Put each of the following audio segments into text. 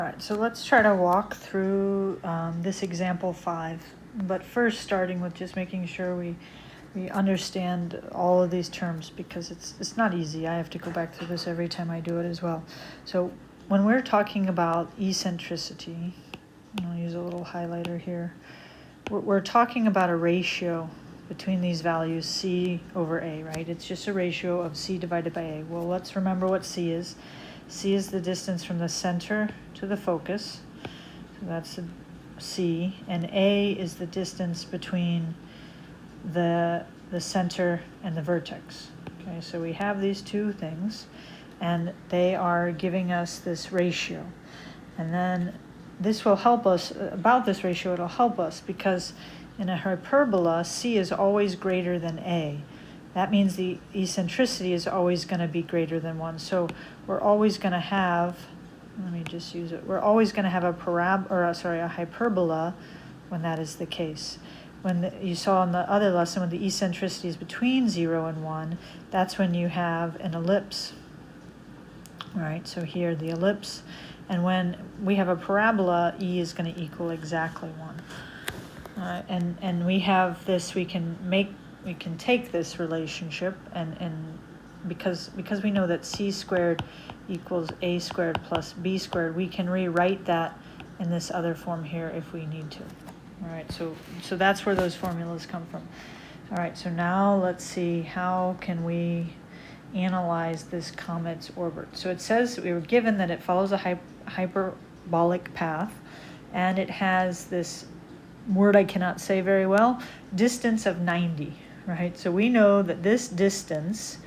All right, so let's try to walk through this example 5, but first starting with just making sure we understand all of these terms, because it's not easy. I have to go back through this every time I do it as well. So when we're talking about eccentricity, and I'll use a little highlighter here, we're talking about a ratio between these values, c over a, right? It's just a ratio of c divided by a. Well, let's remember what c is. C is the distance from the center to the focus, so that's C, and A is the distance between the center and the vertex. Okay, so we have these two things, and they are giving us this ratio. And then this will help us, about this ratio, it'll help us because in a hyperbola, C is always greater than A. That means the eccentricity is always going to be greater than 1. So we're always going to have, let me just use it, we're always going to have a hyperbola when that is the case. When you saw in the other lesson, when the eccentricity is between 0 and 1, that's when you have an ellipse. All right, so here the ellipse. And when we have a parabola, E is going to equal exactly 1. And we have this, we can take this relationship and because we know that c squared equals a squared plus b squared, we can rewrite that in this other form here if we need to. All right, so that's where those formulas come from. All right, so now let's see, how can we analyze this comet's orbit? So it says we were given that it follows a hyperbolic path, and it has this word I cannot say very well, distance of 90. Right, so we know that this distance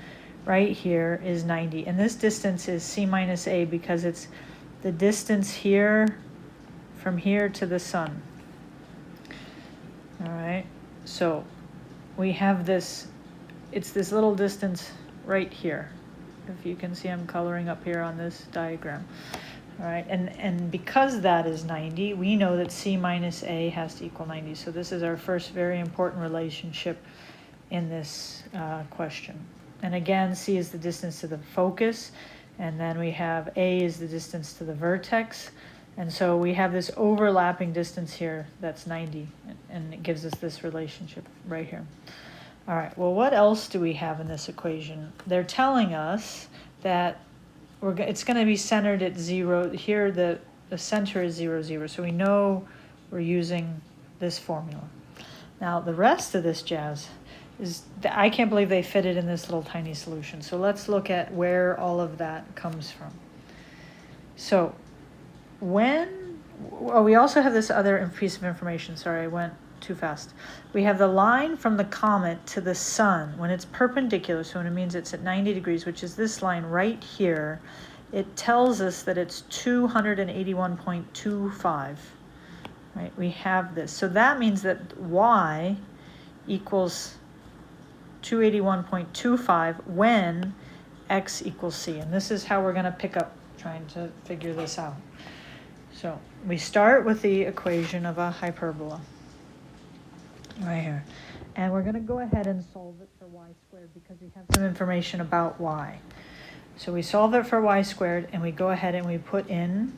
right here is 90, and this distance is c minus a because it's the distance here from here to the sun. All right, so we have this, it's this little distance right here. If you can see, I'm coloring up here on this diagram. All right, and because that is 90, we know that c minus a has to equal 90. So this is our first very important relationship in this question. And again, c is the distance to the focus, and then we have a is the distance to the vertex, and so we have this overlapping distance here that's 90, and it gives us this relationship right here. All right, well, what else do we have in this equation? They're telling us that it's going to be centered at 0. Here the center is 0, 0, so we know we're using this formula. Now the rest of this jazz is, I can't believe they fit it in this little tiny solution. So let's look at where all of that comes from. So we also have this other piece of information. Sorry, I went too fast. We have the line from the comet to the sun when it's perpendicular, so when it means it's at 90 degrees, which is this line right here, it tells us that it's 281.25. Right, we have this. So that means that y equals 281.25 when x equals c. And this is how we're going to pick up trying to figure this out. So we start with the equation of a hyperbola right here. And we're going to go ahead and solve it for y squared because we have some information about y. So we solve it for y squared, and we go ahead and we put in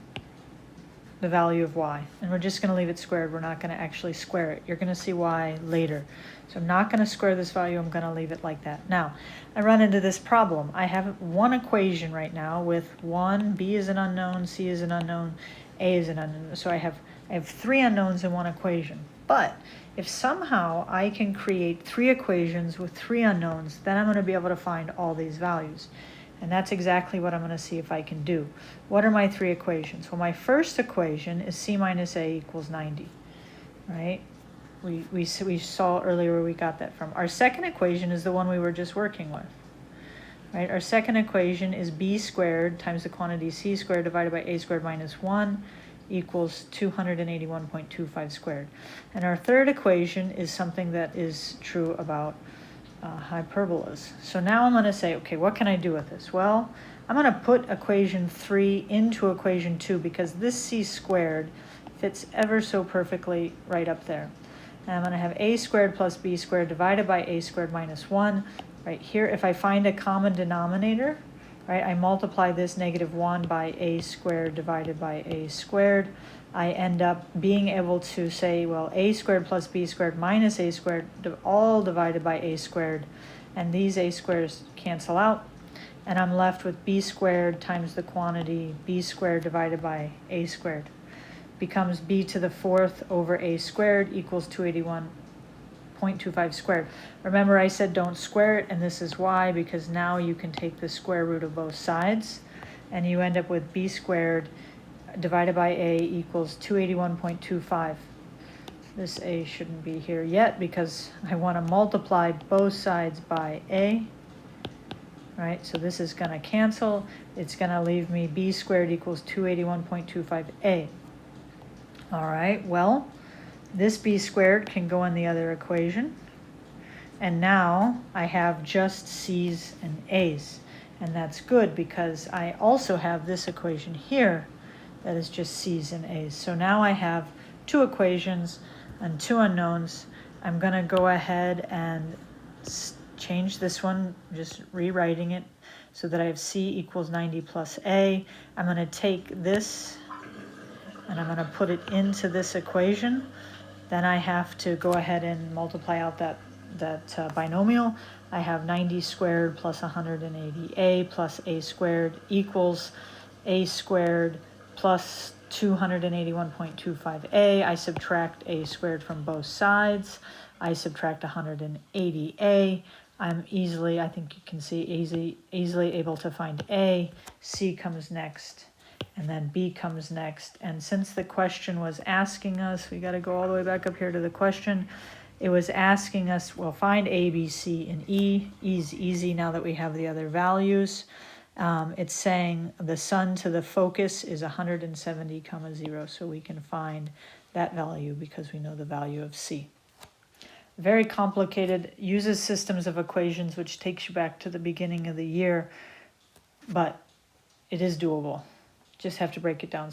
the value of y. And we're just going to leave it squared. We're not going to actually square it. You're going to see why later. So I'm not going to square this value. I'm going to leave it like that. Now, I run into this problem. I have one equation right now with 1, b is an unknown, c is an unknown, a is an unknown. So I have 3 unknowns in one equation. But if somehow I can create 3 equations with 3 unknowns, then I'm going to be able to find all these values. And that's exactly what I'm going to see if I can do. What are my 3 equations? Well, my first equation is c minus a equals 90, right? We saw earlier where we got that from. Our second equation is the one we were just working with, right? Our second equation is b squared times the quantity c squared divided by a squared minus 1 equals 281.25 squared. And our third equation is something that is true about hyperbolas. So now I'm going to say, okay, what can I do with this? Well, I'm going to put equation 3 into equation 2 because this c squared fits ever so perfectly right up there. And I'm going to have a squared plus b squared divided by a squared minus 1 right here. If I find a common denominator, right? I multiply this -1 by a squared divided by a squared. I end up being able to say, well, a squared plus b squared minus a squared, all divided by a squared, and these a squares cancel out, and I'm left with b squared times the quantity b squared divided by a squared. Becomes b to the 4th over a squared equals 281.25 squared. Remember I said don't square it, and this is why, because now you can take the square root of both sides, and you end up with b squared divided by a equals 281.25. This a shouldn't be here yet because I want to multiply both sides by a, right? So this is going to cancel. It's going to leave me b squared equals 281.25a. All right, well, this b squared can go in the other equation. And now I have just c's and a's. And that's good because I also have this equation here that is just c's and a's. So now I have two equations and two unknowns. I'm going to go ahead and change this one, just rewriting it so that I have c equals 90 plus a. I'm going to take this and I'm going to put it into this equation. Then I have to go ahead and multiply out that binomial. I have 90 squared plus 180a plus a squared equals a squared plus 281.25a. I subtract a squared from both sides. I subtract 180a. I'm easily, I think you can see, easily able to find a. C comes next, and then b comes next. And since the question was asking us, we got to go all the way back up here to the question. It was asking us, well, find a, b, c, and e. E is easy now that we have the other values. It's saying the sun to the focus is 170,0, so we can find that value because we know the value of c. Very complicated, uses systems of equations, which takes you back to the beginning of the year, but it is doable. Just have to break it down